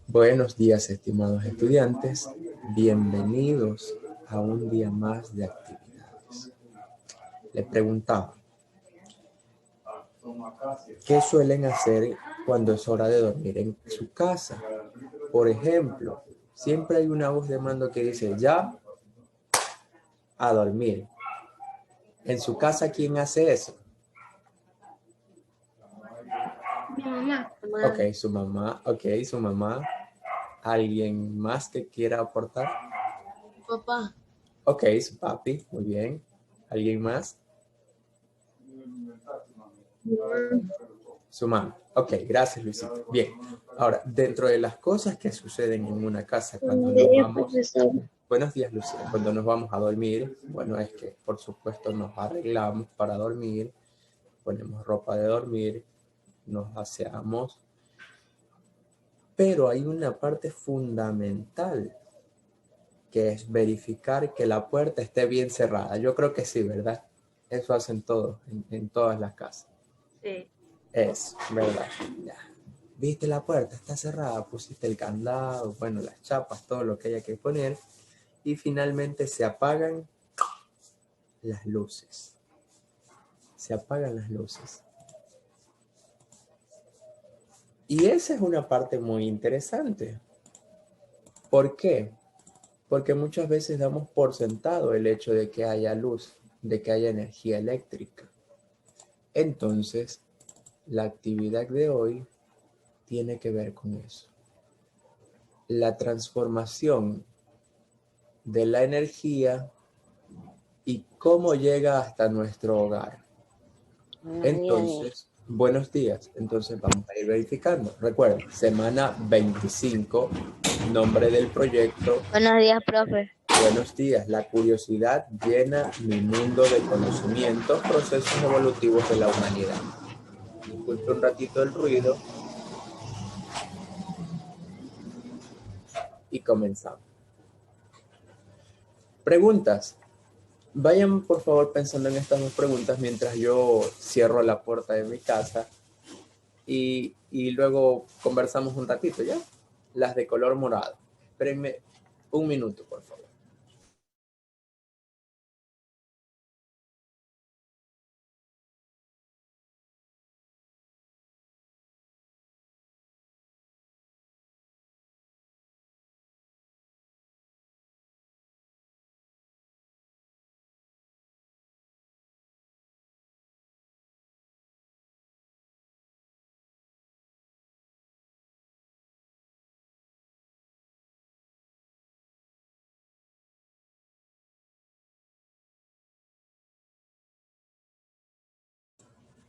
Buenos días, estimados estudiantes. Bienvenidos a un día más de actividades. Les preguntaba, ¿qué suelen hacer cuando es hora de dormir en su casa? Por ejemplo, siempre hay una voz de mando que dice, ya, a dormir. En su casa, ¿quién hace eso? Mi mamá. Ok, su mamá. Ok, su mamá. ¿Alguien más que quiera aportar? Papá. Ok, su papi. Muy bien. ¿Alguien más? Su mamá. Ok, gracias, Luisito. Bien. Ahora, dentro de las cosas que suceden en una casa cuando nos vamos... Buenos días, Lucía. Cuando nos vamos a dormir, bueno, es que por supuesto nos arreglamos para dormir, ponemos ropa de dormir, nos aseamos, pero hay una parte fundamental que es verificar que la puerta esté bien cerrada. Yo creo que sí, ¿verdad? Eso hacen todos, en todas las casas. Sí. Es, ¿verdad? Ya. Viste la puerta, está cerrada, pusiste el candado, bueno, las chapas, todo lo que haya que poner, y finalmente se apagan las luces. Se apagan las luces. Y esa es una parte muy interesante. ¿Por qué? Porque muchas veces damos por sentado el hecho de que haya luz, de que haya energía eléctrica. Entonces, la actividad de hoy tiene que ver con eso. La transformación de la energía y cómo llega hasta nuestro hogar. Entonces, buenos días. Entonces vamos a ir verificando. Recuerden, semana 25, nombre del proyecto. Buenos días, profe. Buenos días. La curiosidad llena mi mundo de conocimientos, procesos evolutivos de la humanidad. Disculpe un ratito el ruido y comenzamos. Preguntas. Vayan por favor pensando en estas dos preguntas mientras yo cierro la puerta de mi casa y luego conversamos un ratito, ¿ya? Las de color morado. Espérenme un minuto, por favor.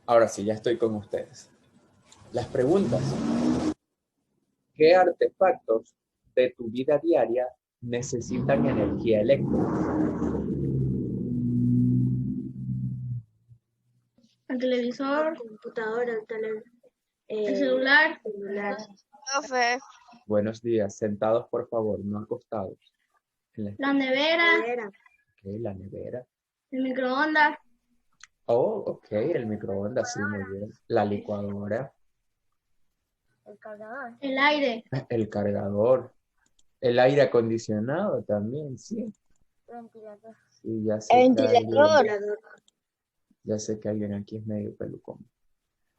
Ahora sí, ya estoy con ustedes. Las preguntas. ¿Qué artefactos de tu vida diaria necesitan energía eléctrica? El televisor, computadora, el celular. Profe. Buenos días. Sentados, por favor, no acostados. La nevera. Ok, la nevera. El microondas. Oh, ok, el microondas, sí, muy bien. La licuadora, El cargador. El aire. el cargador, el aire acondicionado también, sí. Ventilador. Sí, ya sé que alguien aquí es medio pelucón.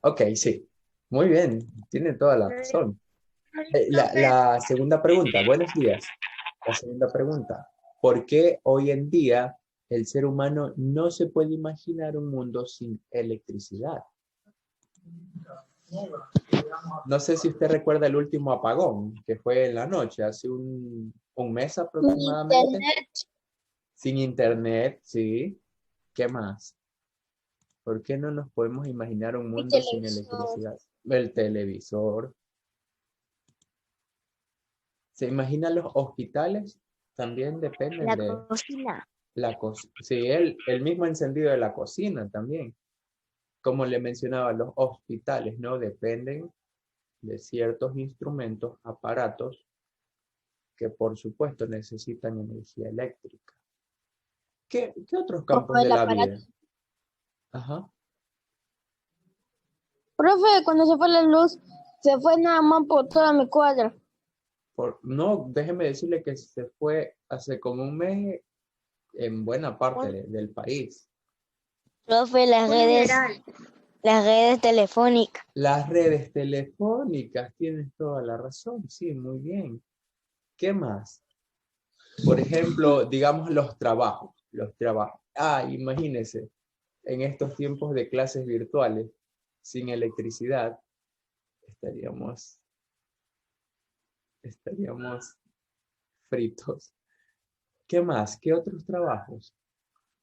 Ok, sí. Muy bien, tiene toda la razón. La segunda pregunta, buenos días. La segunda pregunta, ¿por qué hoy en día el ser humano no se puede imaginar un mundo sin electricidad? No sé si usted recuerda el último apagón, que fue en la noche, hace un mes aproximadamente. Internet. Sin internet, sí. ¿Qué más? ¿Por qué no nos podemos imaginar un El mundo sin televisor. electricidad? El televisor. ¿Se imaginan los hospitales? También dependen La de cocina. la cocina. Sí, el mismo encendido de la cocina también. Como le mencionaba, los hospitales, ¿no? Dependen de ciertos instrumentos, aparatos, que por supuesto necesitan energía eléctrica. ¿Qué otros Como campos de el la aparato. vida? Ajá. Profe, cuando se fue la luz, Se fue nada más por toda mi cuadra. No, déjeme decirle que se fue hace como un mes en buena parte del país. Profe, las redes telefónicas. Las redes telefónicas, tienes toda la razón, sí, muy bien. ¿Qué más? Por ejemplo, digamos los trabajos. Imagínense, en estos tiempos de clases virtuales, sin electricidad, estaríamos fritos. ¿Qué más? ¿Qué otros trabajos?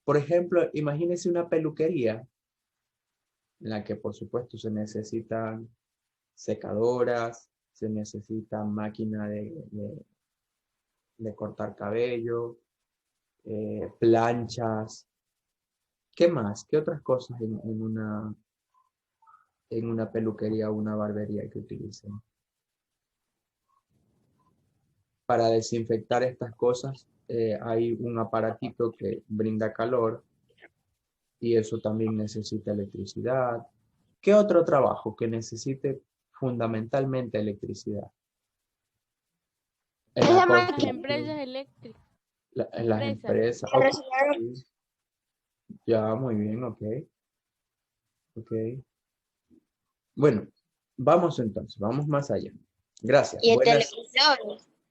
Por ejemplo, imagínense una peluquería en la que por supuesto se necesitan secadoras, se necesitan máquina de cortar cabello, planchas. ¿Qué más? ¿Qué otras cosas en una peluquería o una barbería que utilicen? Para desinfectar estas cosas hay un aparatito que brinda calor y eso también necesita electricidad. ¿Qué otro trabajo que necesite fundamentalmente electricidad? En las empresas eléctricas. En las empresas. Okay. Ya, muy bien, ok. Bueno, vamos entonces, vamos más allá. Gracias. Y el televisor.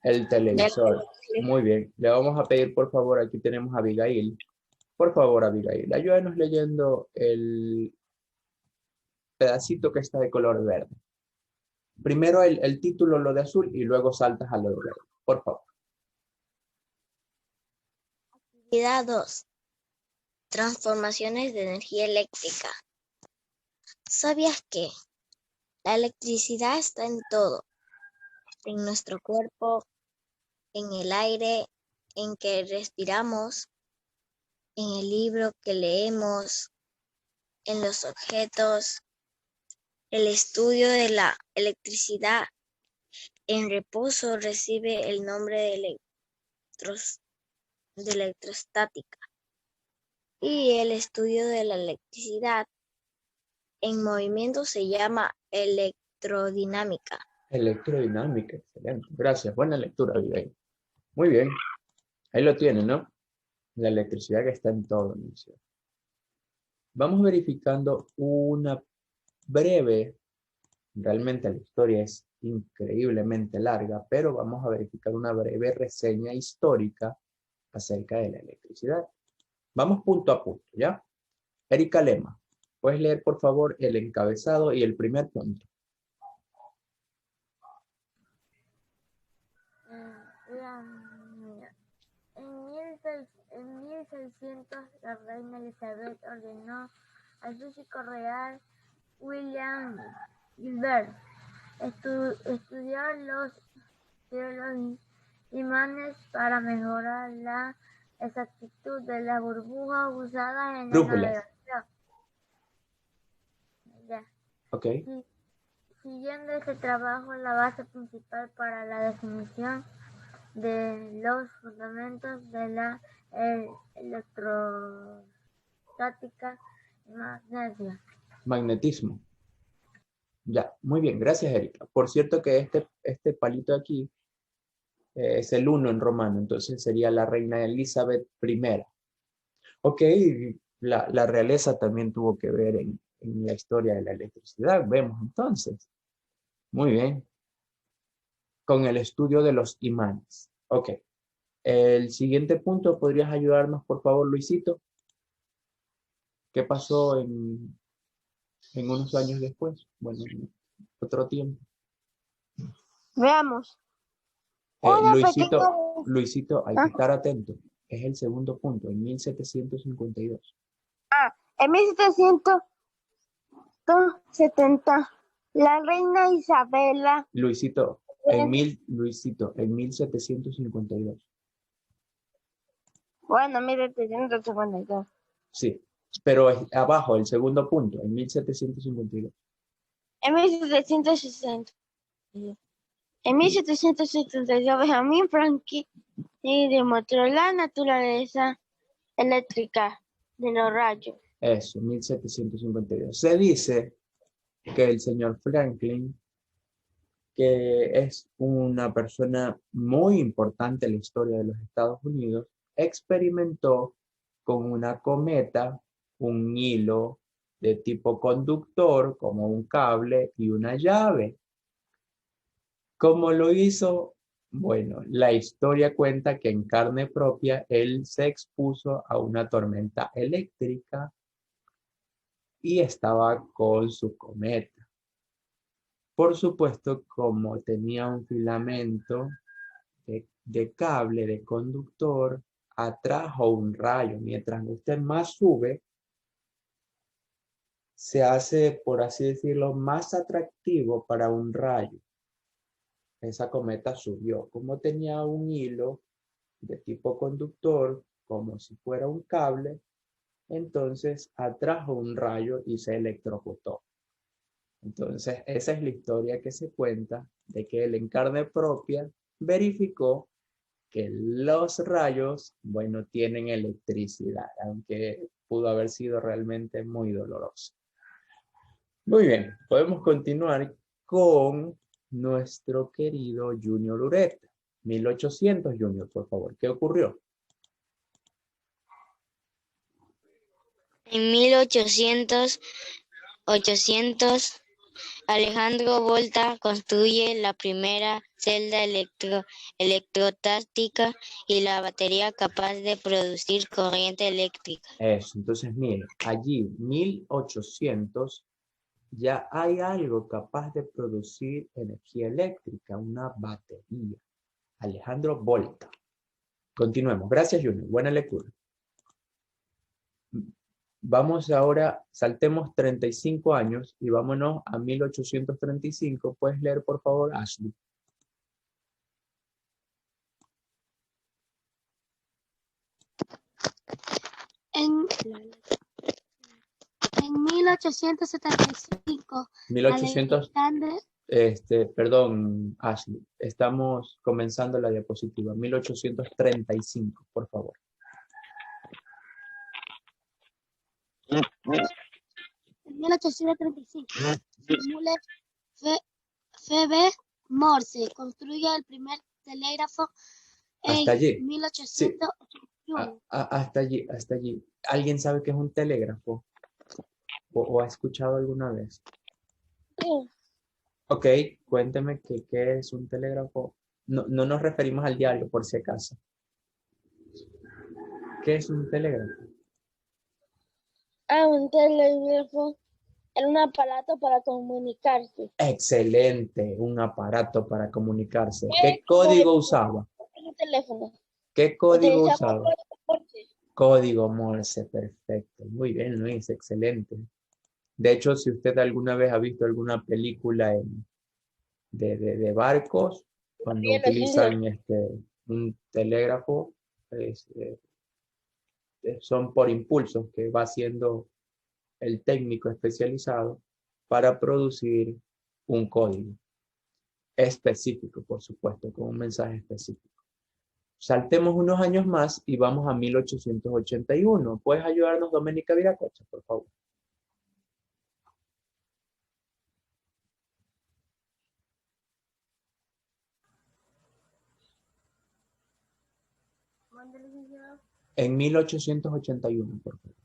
El televisor. Muy bien. Le vamos a pedir, por favor, aquí tenemos a Abigail. Por favor, Abigail, ayúdanos leyendo el pedacito que está de color verde. Primero el título, lo de azul, y luego saltas a lo de verde. Por favor. Actividad 2. Transformaciones de energía eléctrica. ¿Sabías que la electricidad está en todo? En nuestro cuerpo, en el aire, en que respiramos, en el libro que leemos, en los objetos. El estudio de la electricidad en reposo recibe el nombre de electrostática. Y el estudio de la electricidad en movimiento se llama electrodinámica. Electrodinámica, excelente. Gracias, buena lectura, Abigail. Muy bien. Ahí lo tienen, ¿no? La electricidad que está en todo. ¿No? Vamos verificando una breve, realmente la historia es increíblemente larga, pero vamos a verificar una breve reseña histórica acerca de la electricidad. Vamos punto a punto, ¿ya? Erika Lema, ¿puedes leer por favor el encabezado y el primer punto? En 1600, la reina Elizabeth ordenó al físico real William Gilbert estudiar los imanes para mejorar la exactitud de la burbuja usada en la navegación. Ya. Okay. Siguiendo ese trabajo, la base principal para la definición de los fundamentos de la electrostática y magnetismo. Ya, muy bien, gracias Erika. Por cierto que este palito aquí es el 1 en romano, entonces sería la reina Elizabeth I. Ok, la realeza también tuvo que ver en la historia de la electricidad, vemos entonces. Muy bien. Con el estudio de los imanes. Ok. El siguiente punto, ¿podrías ayudarnos, por favor, Luisito? ¿Qué pasó en unos años después? Bueno, en otro tiempo. Veamos. Luisito, hay que estar atento. Es el segundo punto, en 1752. En 1770, la reina Isabela. Luisito, en 1752. Bueno, 1752. Sí, pero abajo, el segundo punto, en 1752. En 1760. En 1772, Benjamin Franklin demostró la naturaleza eléctrica de los rayos. Eso, 1752. Se dice que el señor Franklin que es una persona muy importante en la historia de los Estados Unidos, experimentó con una cometa un hilo de tipo conductor, como un cable y una llave. ¿Cómo lo hizo? Bueno, la historia cuenta que en carne propia él se expuso a una tormenta eléctrica y estaba con su cometa. Por supuesto, como tenía un filamento de cable, de conductor, atrajo un rayo. Mientras usted más sube, se hace, por así decirlo, más atractivo para un rayo. Esa cometa subió. Como tenía un hilo de tipo conductor, como si fuera un cable, entonces atrajo un rayo y se electrocutó. Entonces, esa es la historia que se cuenta de que él en carne propia verificó que los rayos, bueno, tienen electricidad, aunque pudo haber sido realmente muy doloroso. Muy bien, podemos continuar con nuestro querido Junior Ureta. 1800, Junior, por favor. ¿Qué ocurrió? En 1800, Alejandro Volta construye la primera celda electrostática y la batería capaz de producir corriente eléctrica. Eso, entonces mire, allí 1800 ya hay algo capaz de producir energía eléctrica, una batería. Alejandro Volta. Continuemos. Gracias, Junior. Buena lectura. Vamos ahora, saltemos 35 años y vámonos a 1835. ¿Puedes leer, por favor, Ashley? En 1875, 1800, Alexander perdón, Ashley, estamos comenzando la diapositiva. 1835, por favor. en 1835, Muller F.B. Morse construye el primer telégrafo Hasta en allí. Sí. 1881. Hasta allí, hasta allí. ¿Alguien sabe qué es un telégrafo? ¿O ha escuchado alguna vez? Sí. Ok, cuénteme qué es un telégrafo. No, no nos referimos al diario, por si acaso. ¿Qué es un telégrafo? Un telégrafo era un aparato para comunicarse. Excelente, un aparato para comunicarse. ¿Qué código usaba? Un teléfono. ¿Qué código Utilizaba usaba? Código Morse, perfecto. Muy bien, Luis, excelente. De hecho, si usted alguna vez ha visto alguna película de barcos, cuando utilizan un telégrafo, son por impulsos que va haciendo el técnico especializado para producir un código específico, por supuesto, con un mensaje específico. Saltemos unos años más y vamos a 1881. ¿Puedes ayudarnos, Doménica Viracocha, por favor? En 1881, por favor.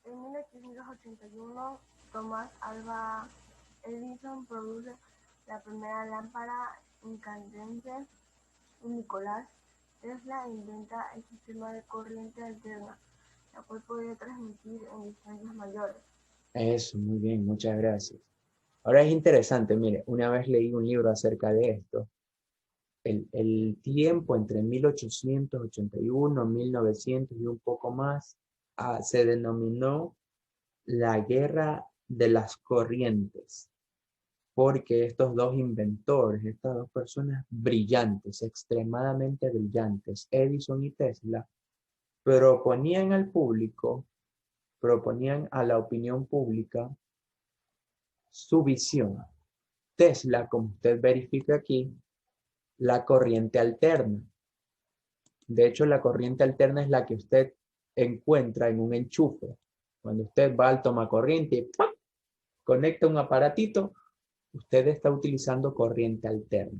En 1881, Thomas Alva Edison produce la primera lámpara incandescente y Nicolás Tesla inventa el sistema de corriente alterna, la cual podía transmitir en distancias mayores. Eso, muy bien, muchas gracias. Ahora es interesante, mire, una vez leí un libro acerca de esto. El tiempo entre 1881, 1900 y un poco más se denominó la guerra de las corrientes, porque estos dos inventores, estas dos personas brillantes, extremadamente brillantes, Edison y Tesla, proponían al público, proponían a la opinión pública su visión. Tesla, como usted verifica aquí, la corriente alterna. De hecho, la corriente alterna es la que usted encuentra en un enchufe. Cuando usted va al tomacorriente y ¡pam!, conecta un aparatito, usted está utilizando corriente alterna.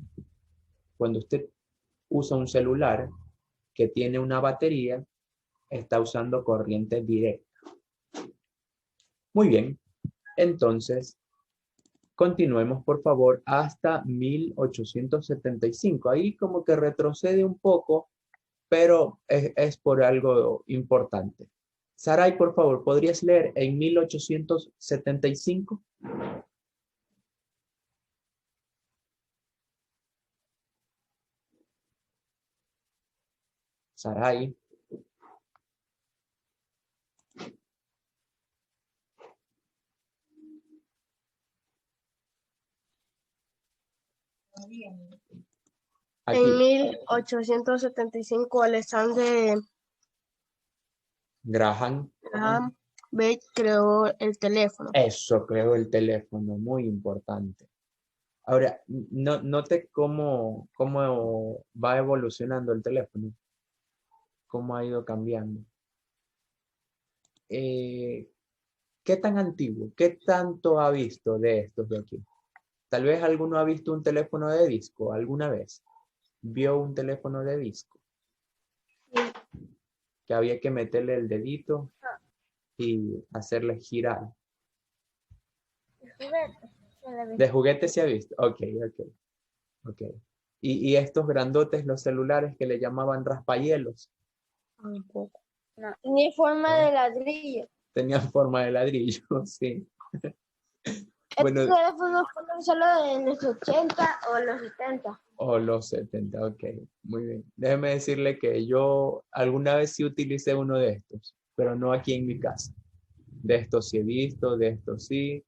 Cuando usted usa un celular que tiene una batería, está usando corriente directa. Muy bien, entonces continuemos por favor hasta 1875. Ahí como que retrocede un poco, pero es por algo importante. Saray, por favor, ¿podrías leer en 1875? Saray. Aquí. En 1875, Alexander Graham. Graham Bell creó el teléfono. Eso, creó el teléfono, muy importante. Ahora, note cómo va evolucionando el teléfono, cómo ha ido cambiando. ¿Qué tan antiguo, qué tanto ha visto de estos de aquí? Tal vez alguno ha visto un teléfono de disco alguna vez. ¿Vio un teléfono de disco? Que había que meterle el dedito y hacerle girar. ¿De juguete se ha visto? Ok. ¿Y estos grandotes, los celulares que le llamaban raspahielos? Un poco. No. Ni forma de ladrillo. Tenían forma de ladrillo, sí. Bueno, Estos teléfonos fueron solo en los 80 o los 70. o los 70, ok. Muy bien. Déjeme decirle que yo alguna vez sí utilicé uno de estos, pero no aquí en mi casa. De estos sí he visto, de estos sí.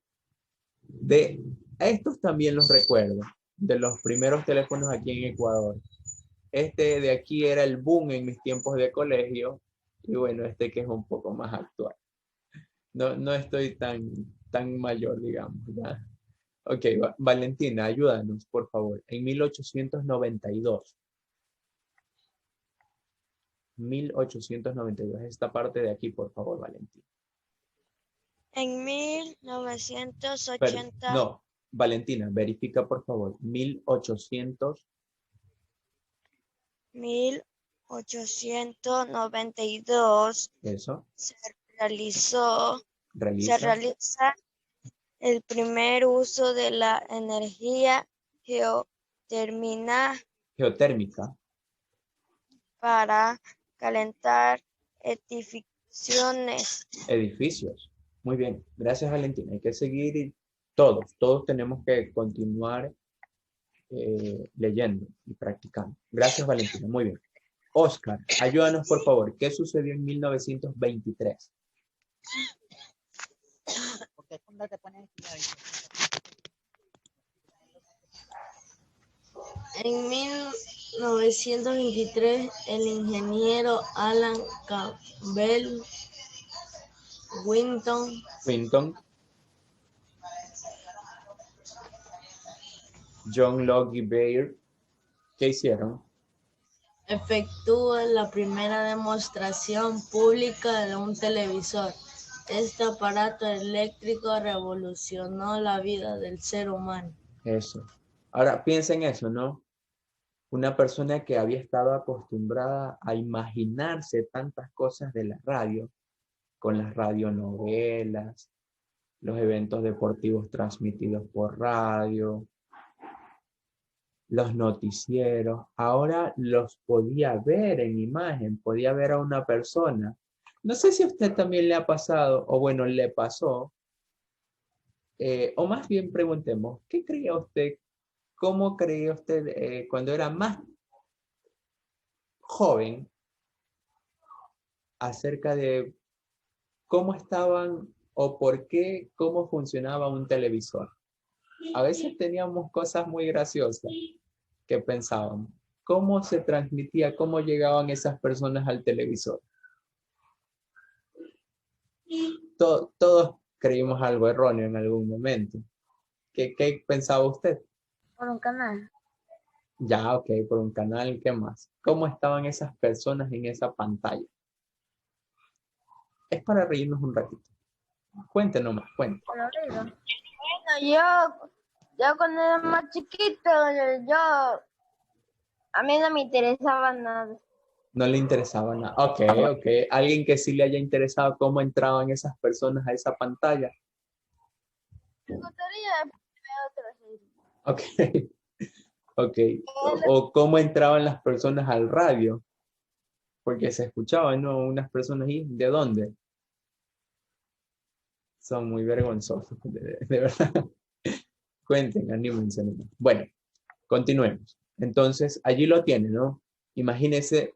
De estos también los recuerdo, de los primeros teléfonos aquí en Ecuador. Este de aquí era el boom en mis tiempos de colegio, y bueno, este que es un poco más actual. No estoy tan mayor, digamos, ¿ya? Ok, Valentina, ayúdanos, por favor. En 1892. 1892, esta parte de aquí, por favor, Valentina. En 1980. No, Valentina, verifica, por favor. 1892 Eso. se realiza el primer uso de la energía geotérmica para calentar edificaciones. Edificios. Muy bien. Gracias, Valentina. Hay que seguir todos tenemos que continuar leyendo y practicando. Gracias, Valentina. Muy bien. Oscar, ayúdanos, por favor. ¿Qué sucedió en 1923? En 1923, el ingeniero Alan Campbell Winton John Logie Baird, ¿qué hicieron? efectuó la primera demostración pública de un televisor. Este aparato eléctrico revolucionó la vida del ser humano. Eso. Ahora piensen eso, ¿no? Una persona que había estado acostumbrada a imaginarse tantas cosas de la radio, con las radionovelas, los eventos deportivos transmitidos por radio, los noticieros, ahora los podía ver en imagen, podía ver a una persona. No sé si a usted también le ha pasado, o bueno, le pasó, o más bien preguntemos, ¿qué creía usted? ¿Cómo creía usted cuando era más joven acerca de cómo estaban o por qué, cómo funcionaba un televisor? A veces teníamos cosas muy graciosas que pensábamos. ¿Cómo se transmitía, cómo llegaban esas personas al televisor? Todos creímos algo erróneo en algún momento. ¿Qué pensaba usted? Por un canal. Ya, ok, por un canal, ¿qué más? ¿Cómo estaban esas personas en esa pantalla? Es para reírnos un ratito. Cuéntenos más, cuéntenos. Bueno, yo Yo cuando era más chiquito, a mí no me interesaba nada. No le interesaba nada. Ok, ok. Alguien que sí le haya interesado cómo entraban esas personas a esa pantalla. Me gustaría ver otra serie. Ok, ok. O cómo entraban las personas al radio. Porque se escuchaban, ¿no? Unas personas ahí. ¿De dónde? Son muy vergonzosos, de verdad. Cuenten, anímense. Bueno, continuemos. Entonces, allí lo tienen, ¿no? Imagínese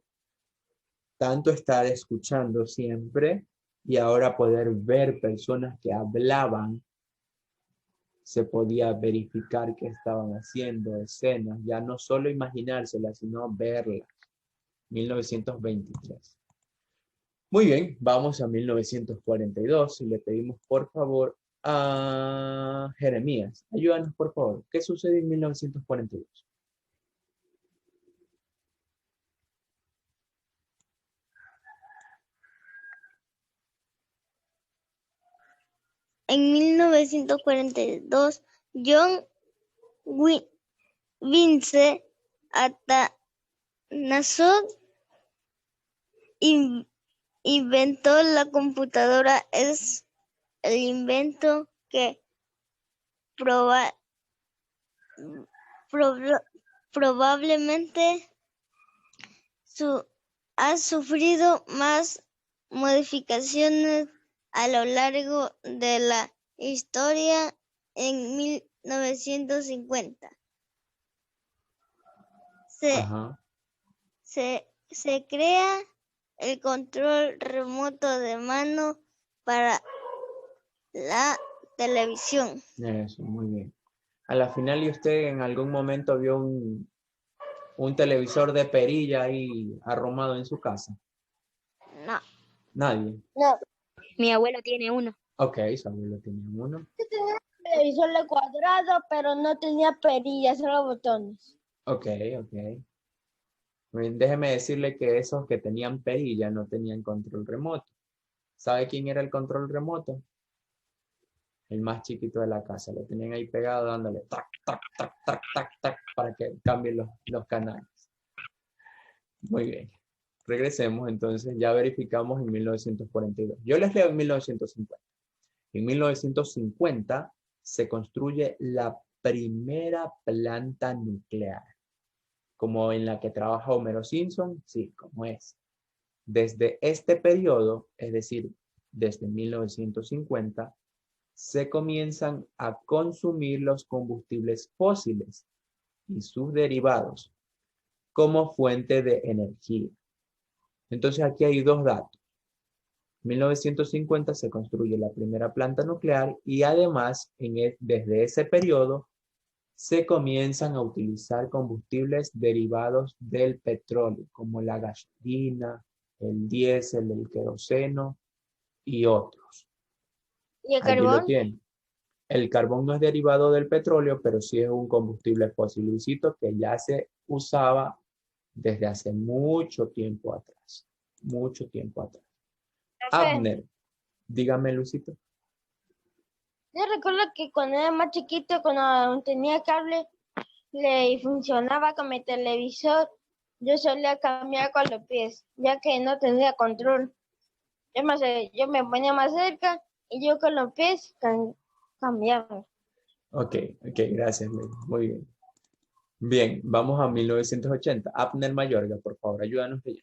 tanto estar escuchando siempre y ahora poder ver personas que hablaban, se podía verificar qué estaban haciendo, escenas, ya no solo imaginárselas, sino verlas. 1923. Muy bien, vamos a 1942 y le pedimos por favor a Jeremías. Ayúdanos por favor. ¿Qué sucede en 1942? En 1942, John Vince Atanasoff inventó la computadora. Es el invento que proba- probablemente ha sufrido más modificaciones a lo largo de la historia. En 1950 Ajá. se crea el control remoto de mano para la televisión. Eso, muy bien. A la final, ¿y usted en algún momento vio un televisor de perilla ahí arrumado en su casa? No. Nadie. No, Mi abuelo tiene uno. Ok, su abuelo tenía uno. yo tenía un televisor de cuadrado, pero no tenía perillas, solo botones. Ok, ok. Bien, déjeme decirle que esos que tenían perilla no tenían control remoto. ¿Sabe quién era el control remoto? El más chiquito de la casa. Lo tenían ahí pegado dándole tac, tac, tac, tac, tac, tac, para que cambien los canales. Muy bien. Regresemos entonces. Ya verificamos en 1942. Yo les leo en 1950. En 1950 se construye la primera planta nuclear. Como en la que trabaja Homero Simpson, sí, como es. Desde este periodo, es decir, desde 1950, se comienzan a consumir los combustibles fósiles y sus derivados como fuente de energía. Entonces aquí hay dos datos. En 1950 se construye la primera planta nuclear y además desde ese periodo se comienzan a utilizar combustibles derivados del petróleo, como la gasolina, el diésel, el queroseno y otros. ¿Y el Allí lo carbón? tienen. El carbón no es derivado del petróleo, pero sí es un combustible fósil, Luisito, que ya se usaba desde hace mucho tiempo atrás. Mucho tiempo atrás. Profe, Abner, dígame, Luisito. yo recuerdo que cuando era más chiquito, cuando tenía cable y funcionaba con mi televisor, yo solía cambiar con los pies, ya que no tenía control. Yo me ponía más cerca y yo con los pies cambiaba. Ok, gracias, Luis. Muy bien. Bien, vamos a 1980. Abner Mayorga, por favor, ayúdanos de allá.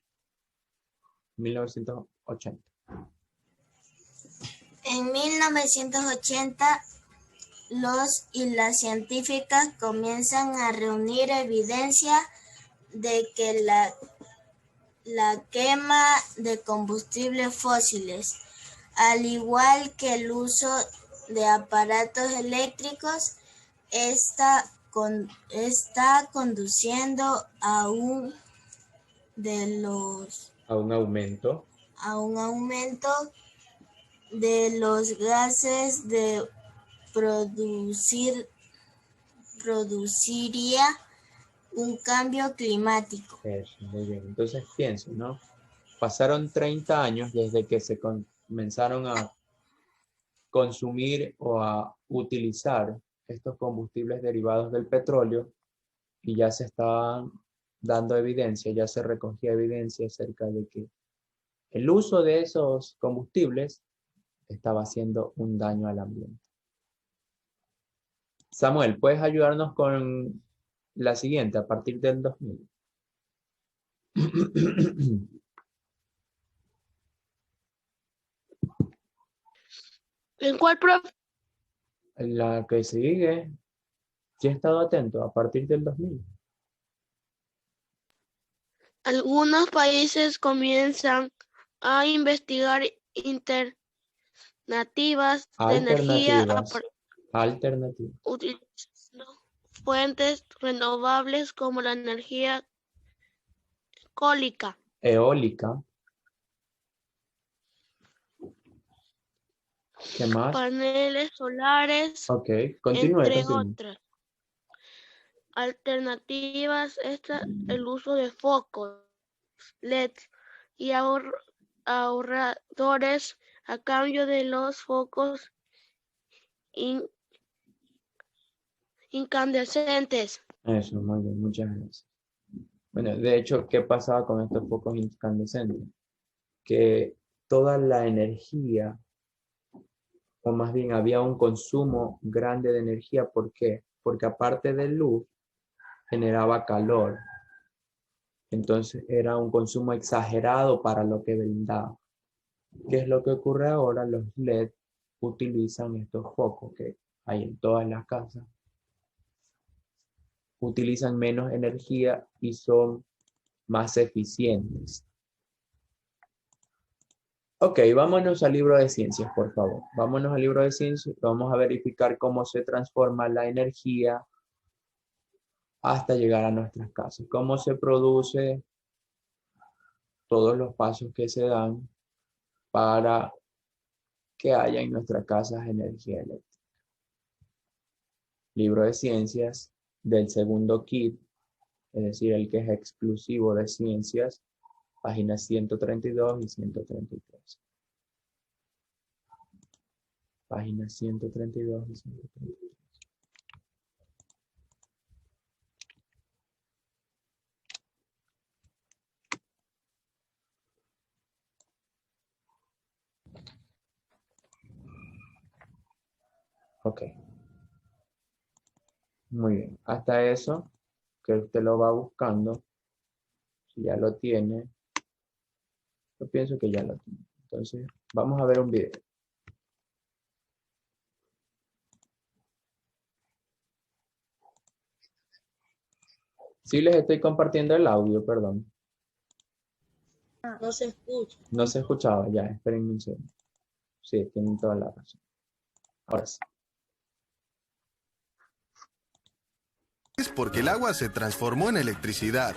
1980. En 1980, los y las científicas comienzan a reunir evidencia de que la quema de combustibles fósiles, al igual que el uso de aparatos eléctricos, está conduciendo a un aumento de los gases de produciría un cambio climático. Eso, muy bien. Entonces pienso, ¿no? Pasaron 30 años desde que se comenzaron a consumir o a utilizar estos combustibles derivados del petróleo y ya se estaban dando evidencia, ya se recogía evidencia acerca de que el uso de esos combustibles estaba haciendo un daño al ambiente. Samuel, ¿puedes ayudarnos con la siguiente a partir del 2000? ¿En cuál, profe? La que sigue. Sí he estado atento a partir del 2000. Algunos países comienzan a investigar alternativas de energía Alternativas. utilizando fuentes renovables como la energía Eólica. ¿Qué más? paneles solares, Ok, continúe. otras. Alternativas el uso de focos LED y ahorradores a cambio de los focos incandescentes. Eso, muy bien, muchas gracias. Bueno, de hecho, ¿qué pasaba con estos focos incandescentes? Que toda la energía, o más bien había un consumo grande de energía. ¿Por qué? Porque aparte de luz, generaba calor. Entonces era un consumo exagerado para lo que brindaba. ¿Qué es lo que ocurre ahora? Los LED utilizan estos focos que hay en todas las casas. Utilizan menos energía y son más eficientes. Ok, vámonos al libro de ciencias, por favor. Vámonos al libro de ciencias. Vamos a verificar cómo se transforma la energía hasta llegar a nuestras casas. Cómo se produce, todos los pasos que se dan para que haya en nuestras casas energía eléctrica. Libro de ciencias del segundo kit, es decir, el que es exclusivo de ciencias, páginas 132 y 133. Páginas 132 y 133. Ok. Muy bien. Hasta eso, que usted lo va buscando, si ya lo tiene, yo pienso que ya lo tiene. Entonces, vamos a ver un video. Sí les estoy compartiendo el audio, perdón. No se escucha. No se escuchaba, ya, esperen un segundo. Sí, tienen toda la razón. Ahora sí. Es porque el agua se transformó en electricidad.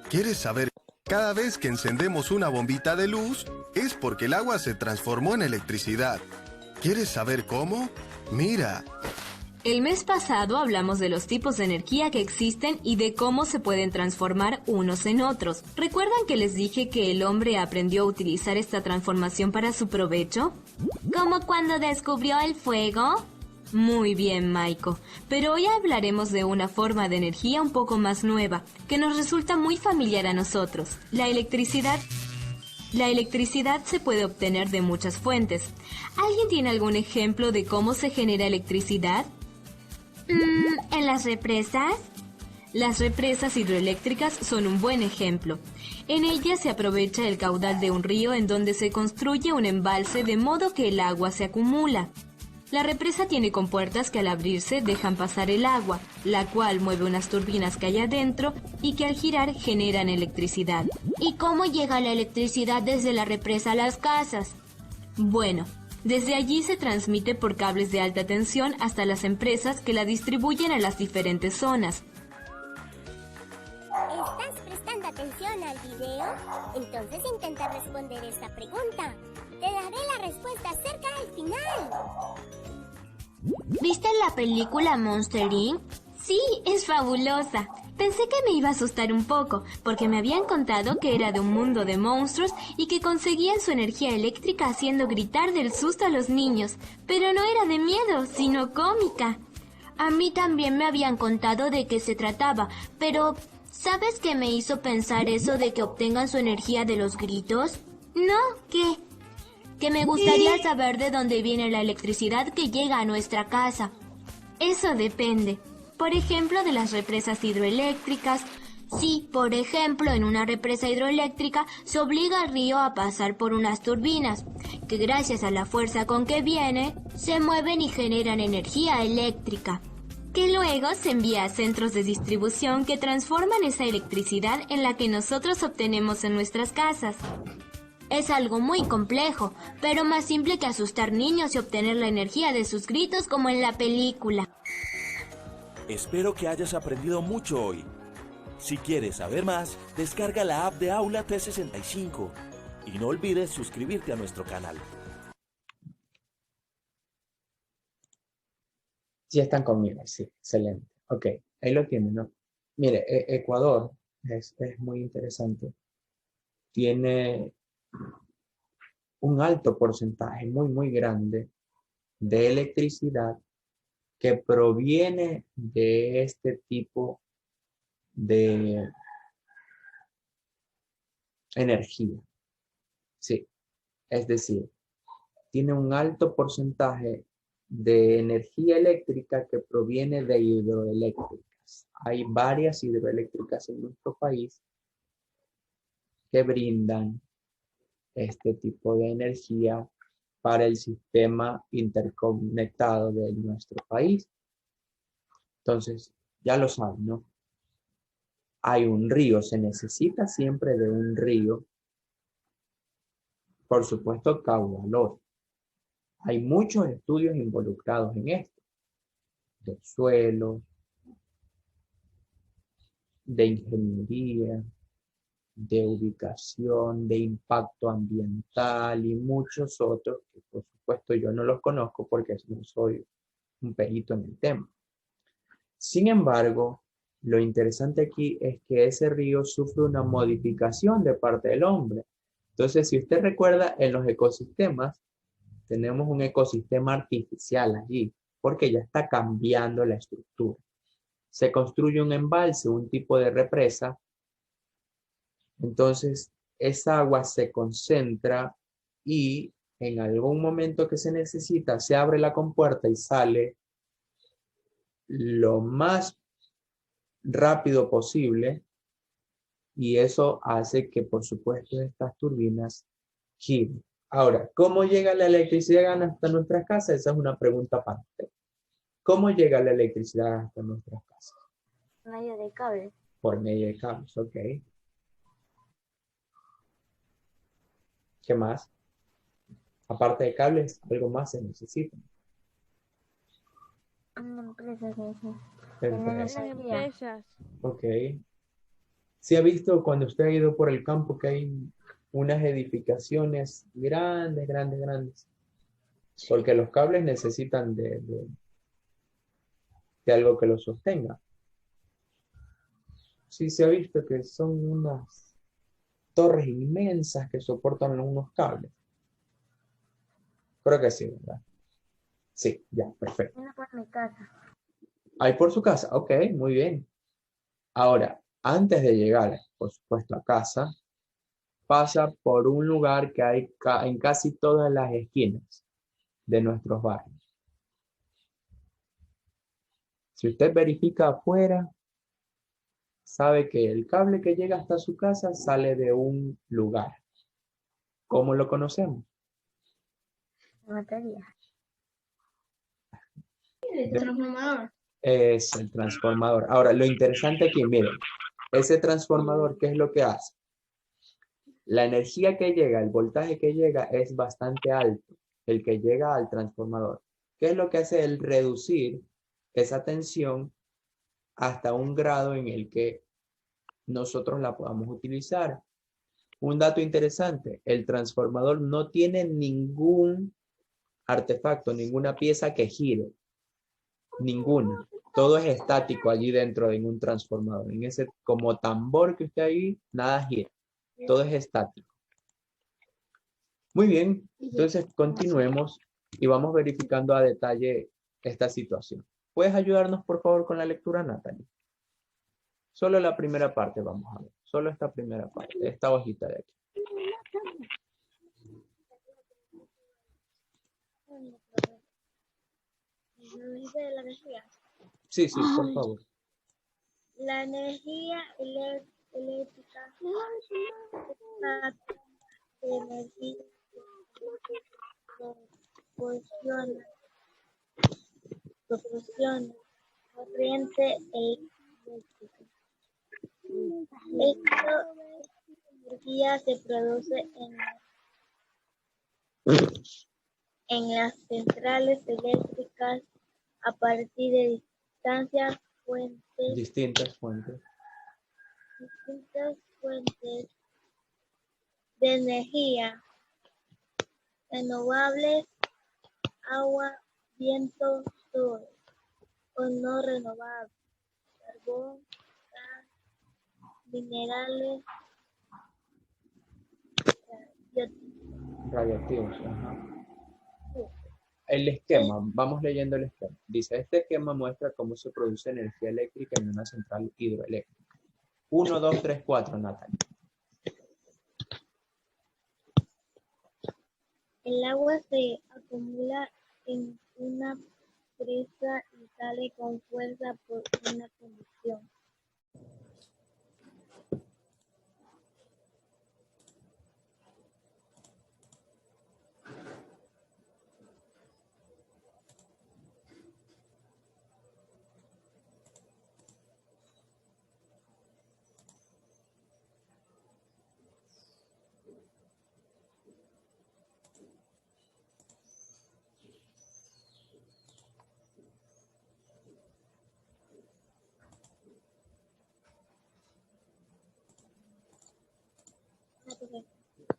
¿Quieres saber? Cada vez que encendemos una bombita de luz, es porque el agua se transformó en electricidad. ¿Quieres saber cómo? Mira. El mes pasado hablamos de los tipos de energía que existen y de cómo se pueden transformar unos en otros. ¿Recuerdan que les dije que el hombre aprendió a utilizar esta transformación para su provecho? ¿Como cuando descubrió el fuego? Muy bien, Maiko. Pero hoy hablaremos de una forma de energía un poco más nueva, que nos resulta muy familiar a nosotros, la electricidad. La electricidad se puede obtener de muchas fuentes. ¿Alguien tiene algún ejemplo de cómo se genera electricidad? ¿En las represas? Las represas hidroeléctricas son un buen ejemplo. En ellas se aprovecha el caudal de un río en donde se construye un embalse de modo que el agua se acumula. La represa tiene compuertas que al abrirse dejan pasar el agua, la cual mueve unas turbinas que hay adentro y que al girar generan electricidad. ¿Y cómo llega la electricidad desde la represa a las casas? Bueno, desde allí se transmite por cables de alta tensión hasta las empresas que la distribuyen a las diferentes zonas. ¿Estás prestando atención al video? Entonces intenta responder esta pregunta. Te daré la respuesta cerca al final. ¿Viste la película Monster Inc? Sí, es fabulosa. Pensé que me iba a asustar un poco, porque me habían contado que era de un mundo de monstruos y que conseguían su energía eléctrica haciendo gritar del susto a los niños. Pero no era de miedo, sino cómica. A mí también me habían contado de qué se trataba, pero ¿sabes qué me hizo pensar eso de que obtengan su energía de los gritos? ¿No? ¿Qué? Que me gustaría saber de dónde viene la electricidad que llega a nuestra casa. Eso depende. Por ejemplo, de las represas hidroeléctricas. Si, por ejemplo, en una represa hidroeléctrica se obliga al río a pasar por unas turbinas, que gracias a la fuerza con que viene, se mueven y generan energía eléctrica, que luego se envía a centros de distribución que transforman esa electricidad en la que nosotros obtenemos en nuestras casas. Es algo muy complejo, pero más simple que asustar niños y obtener la energía de sus gritos como en la película. Espero que hayas aprendido mucho hoy. Si quieres saber más, descarga la app de Aula 365 y no olvides suscribirte a nuestro canal. Ya están conmigo, sí, excelente. Ok, ahí lo tienen, ¿no? Mire, Ecuador es muy interesante. Tiene un alto porcentaje, muy grande, de electricidad que proviene de este tipo de energía. Sí, es decir, tiene un alto porcentaje de energía eléctrica que proviene de hidroeléctricas. Hay varias hidroeléctricas en nuestro país que brindan este tipo de energía para el sistema interconectado de nuestro país. Entonces, ya lo saben, ¿no? Hay un río, se necesita siempre de un río, por supuesto, caudaloso. Hay muchos estudios involucrados en esto, de suelo, de ingeniería, de ubicación, de impacto ambiental y muchos otros que por supuesto yo no los conozco porque no soy un perito en el tema. Sin embargo, lo interesante aquí es que ese río sufre una modificación de parte del hombre. Entonces, si usted recuerda, en los ecosistemas tenemos un ecosistema artificial allí porque ya está cambiando la estructura. Se construye un embalse, un tipo de represa. Entonces, esa agua se concentra y en algún momento que se necesita, se abre la compuerta y sale lo más rápido posible. Y eso hace que, por supuesto, estas turbinas giren. Ahora, ¿cómo llega la electricidad hasta nuestras casas? Esa es una pregunta aparte. ¿Cómo llega la electricidad hasta nuestras casas? Por medio de cables. Por medio de cables, ok. ¿Qué más? Aparte de cables, algo más se necesita. Empresas. Ok. ¿Sí ha visto cuando usted ha ido por el campo que hay unas edificaciones grandes? Porque los cables necesitan de algo que los sostenga. Sí se ha visto que son unas torres inmensas que soportan unos cables. Creo que sí, ¿verdad? Sí, ya, perfecto. Una por mi casa. Ahí por su casa, ok, muy bien. Ahora, antes de llegar, por supuesto, a casa, pasa por un lugar que hay en casi todas las esquinas de nuestros barrios. Si usted verifica afuera, sabe que el cable que llega hasta su casa sale de un lugar. ¿Cómo lo conocemos? Batería. El transformador. Es el transformador. Ahora, lo interesante aquí, miren, ese transformador, ¿qué es lo que hace? La energía que llega, el voltaje que llega es bastante alto, el que llega al transformador. ¿Qué es lo que hace? El reducir esa tensión hasta un grado en el que nosotros la podamos utilizar. Un dato interesante, el transformador no tiene ningún artefacto, ninguna pieza que gire. Ninguna. Todo es estático allí dentro de un transformador. En ese como tambor que usted ahí, nada gira. Todo es estático. Muy bien. Entonces continuemos y vamos verificando a detalle esta situación. ¿Puedes ayudarnos, por favor, con la lectura, Natalie? Solo la primera parte vamos a ver. Solo esta primera parte, esta hojita de aquí. De la energía. Sí, por favor. La energía eléctrica es una energía que proporciona corriente eléctrica. Esta energía se produce en las centrales eléctricas a partir de distintas fuentes de energía renovables, agua, viento, sol, o no renovables, carbón, gas, minerales, radioactivos. Ajá. El esquema, vamos leyendo el esquema. Dice, este esquema muestra cómo se produce energía eléctrica en una central hidroeléctrica. 1, 2, 3, 4, Natalia. El agua se acumula en una presa y sale con fuerza por una conducción.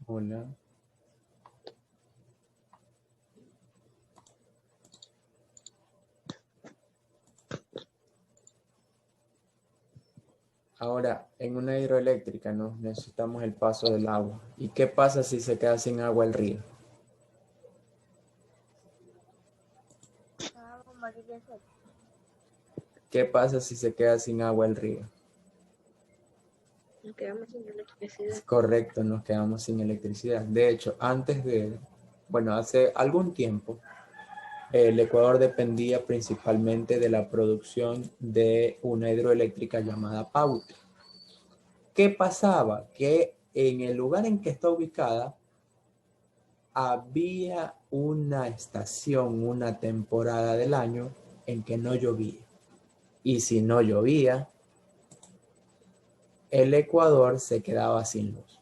Hola. Ahora, en una hidroeléctrica ¿no? necesitamos el paso del agua. ¿Y qué pasa si se queda sin agua el río? ¿Qué pasa si se queda sin agua el río? Nos quedamos sin electricidad. Correcto, nos quedamos sin electricidad. De hecho, hace algún tiempo, el Ecuador dependía principalmente de la producción de una hidroeléctrica llamada Paute. ¿Qué pasaba? Que en el lugar en que está ubicada, había una estación, una temporada del año en que no llovía. Y si no llovía, el Ecuador se quedaba sin luz.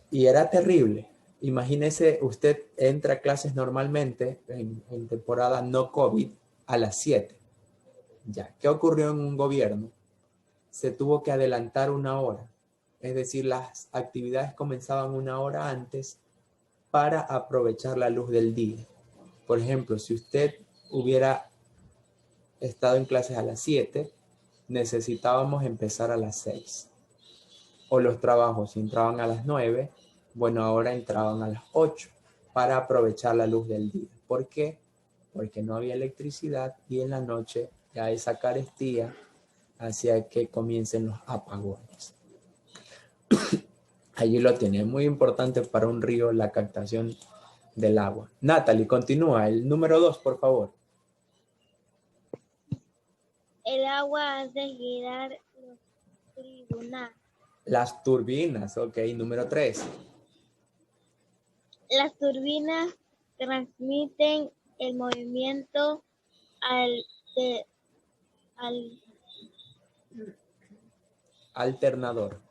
Y era terrible. Imagínese, usted entra a clases normalmente en temporada no COVID a las 7. Ya, ¿qué ocurrió en un gobierno? Se tuvo que adelantar 1 hora. Es decir, las actividades comenzaban 1 hora antes para aprovechar la luz del día. Por ejemplo, si usted hubiera estado en clases a las 7, necesitábamos empezar a las 6. O los trabajos, si entraban a las 9, bueno, ahora entraban a las 8 para aprovechar la luz del día. ¿Por qué? Porque no había electricidad y en la noche ya esa carestía hacía que comiencen los apagones. Allí lo tiene, muy importante para un río la captación del agua. Natalie, continúa, el número 2, por favor. El agua hace girar los tribunales. Las turbinas, ok, número 3. Las turbinas transmiten el movimiento al alternador.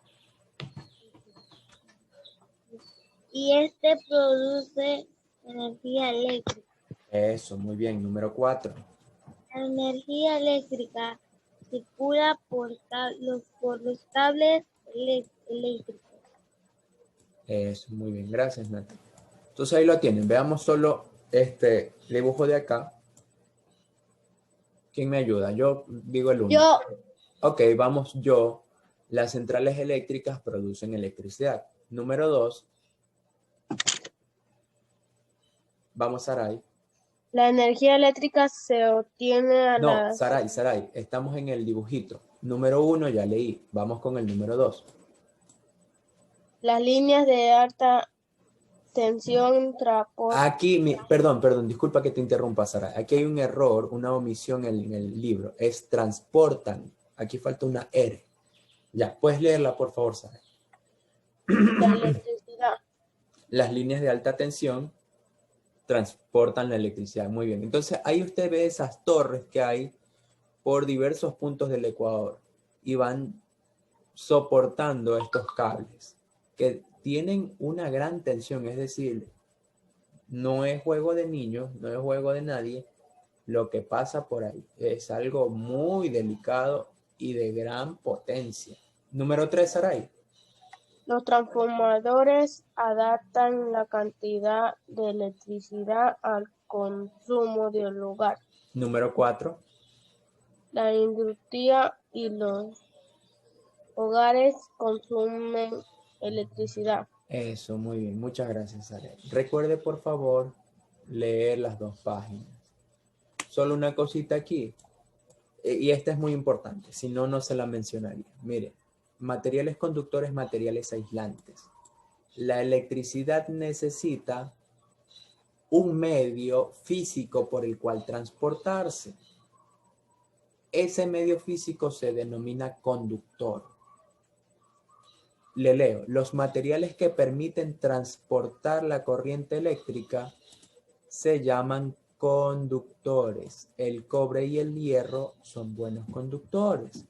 Y este produce energía eléctrica. Eso, muy bien. Número 4. La energía eléctrica circula por los cables eléctricos. Eso, muy bien. Gracias, Natalia. Entonces ahí lo tienen. Veamos solo este dibujo de acá. ¿Quién me ayuda? Yo digo el 1. Yo. Ok, vamos yo. Las centrales eléctricas producen electricidad. Número 2. Vamos, Saray. La energía eléctrica se obtiene a No, las... Saray, estamos en el dibujito. Número 1 ya leí. Vamos con el número 2. Las líneas de alta tensión transportan... Aquí, perdón, disculpa que te interrumpa, Saray. Aquí hay un error, una omisión en el libro. Es transportan. Aquí falta una R. Ya, puedes leerla, por favor, Saray. La electricidad. Las líneas de alta tensión transportan la electricidad. Muy bien. Entonces, ahí usted ve esas torres que hay por diversos puntos del Ecuador y van soportando estos cables que tienen una gran tensión. Es decir, no es juego de niños, no es juego de nadie lo que pasa por ahí. Es algo muy delicado y de gran potencia. Número 3, Saray. Los transformadores adaptan la cantidad de electricidad al consumo del hogar. Número 4. La industria y los hogares consumen electricidad. Eso, muy bien. Muchas gracias, Saray. Recuerde, por favor, leer las 2 páginas. Solo una cosita aquí. Y esta es muy importante. Si no, no se la mencionaría. Mire, materiales conductores, materiales aislantes. La electricidad necesita un medio físico por el cual transportarse. Ese medio físico se denomina conductor. Le leo, los materiales que permiten transportar la corriente eléctrica se llaman conductores. El cobre y el hierro son buenos conductores.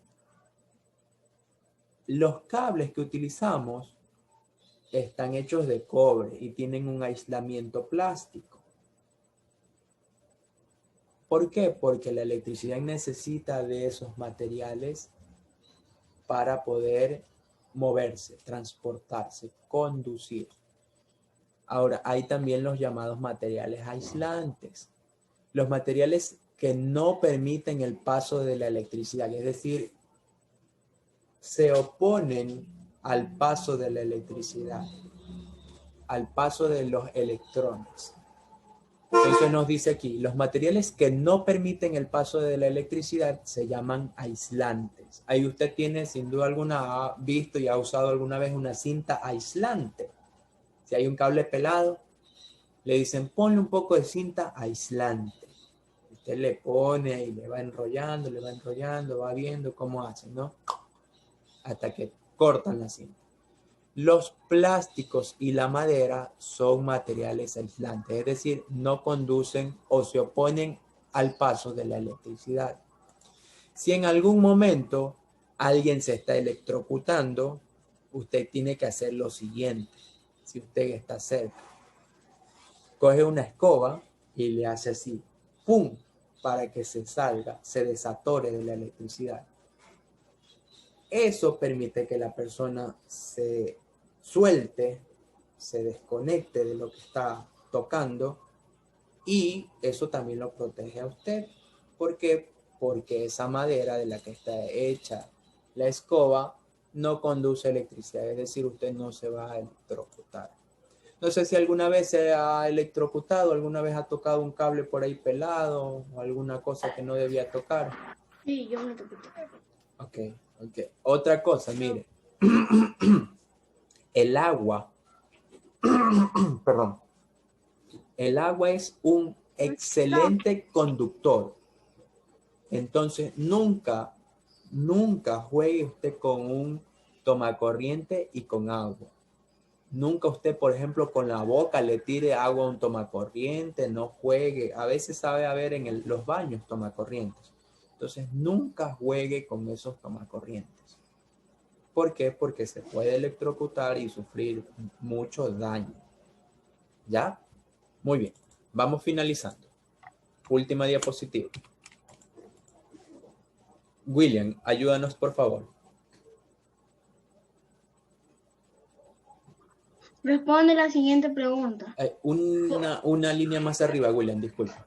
Los cables que utilizamos están hechos de cobre y tienen un aislamiento plástico. ¿Por qué? Porque la electricidad necesita de esos materiales para poder moverse, transportarse, conducir. Ahora, hay también los llamados materiales aislantes. Los materiales que no permiten el paso de la electricidad, es decir, se oponen al paso de la electricidad, al paso de los electrones. Entonces nos dice aquí, los materiales que no permiten el paso de la electricidad se llaman aislantes. Ahí usted tiene, sin duda alguna, ha visto y ha usado alguna vez una cinta aislante. Si hay un cable pelado, le dicen, ponle un poco de cinta aislante. Usted le pone y le va enrollando, va viendo cómo hace, ¿no? Hasta que cortan la cinta. Los plásticos y la madera son materiales aislantes, es decir, no conducen o se oponen al paso de la electricidad. Si en algún momento alguien se está electrocutando, usted tiene que hacer lo siguiente. Si usted está cerca, coge una escoba y le hace así, ¡pum!, para que se salga, se desatore de la electricidad. Eso permite que la persona se suelte, se desconecte de lo que está tocando y eso también lo protege a usted. ¿Por qué? Porque esa madera de la que está hecha la escoba no conduce electricidad, es decir, usted no se va a electrocutar. No sé si alguna vez se ha electrocutado, alguna vez ha tocado un cable por ahí pelado o alguna cosa que no debía tocar. Sí, yo me toqué. Ok. Otra cosa, mire. El agua, perdón, el agua es un excelente conductor. Entonces, nunca juegue usted con un tomacorriente y con agua. Nunca usted, por ejemplo, con la boca le tire agua a un tomacorriente, no juegue. A veces sabe haber en los baños tomacorrientes. Entonces, nunca juegue con esos tomacorrientes. ¿Por qué? Porque se puede electrocutar y sufrir mucho daño. ¿Ya? Muy bien. Vamos finalizando. Última diapositiva. William, ayúdanos, por favor. Responde la siguiente pregunta. Una línea más arriba, William, disculpa.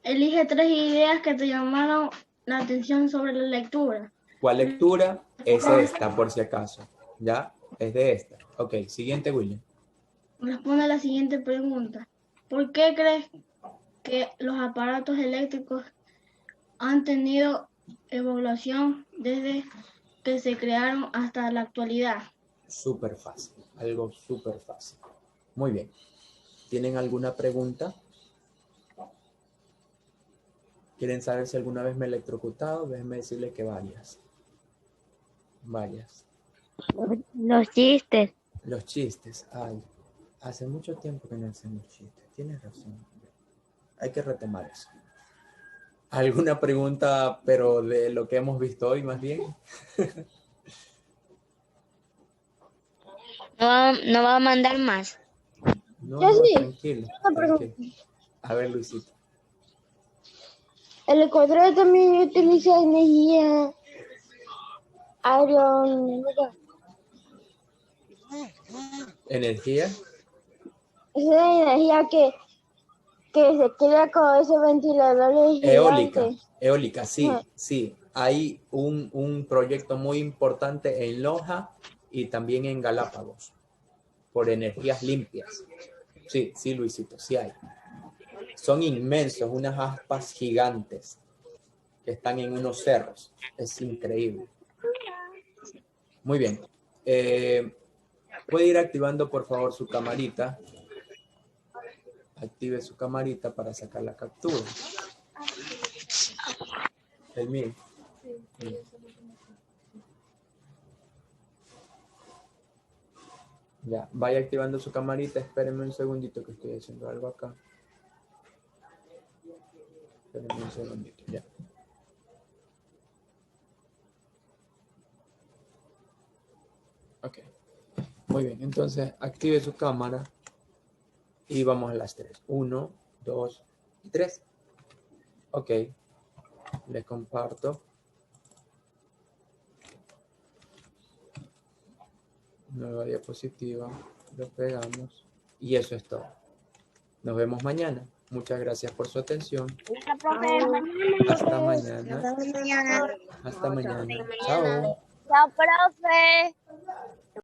Elige 3 ideas que te llamaron la atención sobre la lectura. ¿Cuál lectura? Es esta, por si acaso. ¿Ya? Es de esta. Ok, siguiente, William. Responde la siguiente pregunta. ¿Por qué crees que los aparatos eléctricos han tenido evolución desde que se crearon hasta la actualidad? Súper fácil, algo súper fácil. Muy bien. ¿Tienen alguna pregunta? ¿Quieren saber si alguna vez me he electrocutado? Déjenme decirles que varias. Varias. Los chistes. Los chistes. Ay, hace mucho tiempo que no hacemos chistes. Tienes razón. Hay que retomar eso. ¿Alguna pregunta, pero de lo que hemos visto hoy más bien? No va a mandar más. No, Yo no, sí. tranquilo, tranquilo. A ver, Luisito. El Ecuador también utiliza energía aeronáutica. ¿Energía? Esa energía que se crea con esos ventiladores Eólica, gigantes. eólica, sí, Ajá. sí. Hay un proyecto muy importante en Loja y también en Galápagos por energías limpias. Sí, sí, Luisito, sí hay. Son inmensos, unas aspas gigantes que están en unos cerros. Es increíble. Muy bien. Puede ir activando, por favor, su camarita. Active su camarita para sacar la captura. El mío. Ya, vaya activando su camarita. Espérenme un segundito que estoy haciendo algo acá. Espérenme un segundito, ya. Ok. Muy bien, entonces active su cámara y vamos a las 3. 1, 2 y 3. Ok. Les comparto. Nueva diapositiva. Lo pegamos. Y eso es todo. Nos vemos mañana. Muchas gracias por su atención. Hasta mañana. Hasta mañana. Chao. Chao, profe.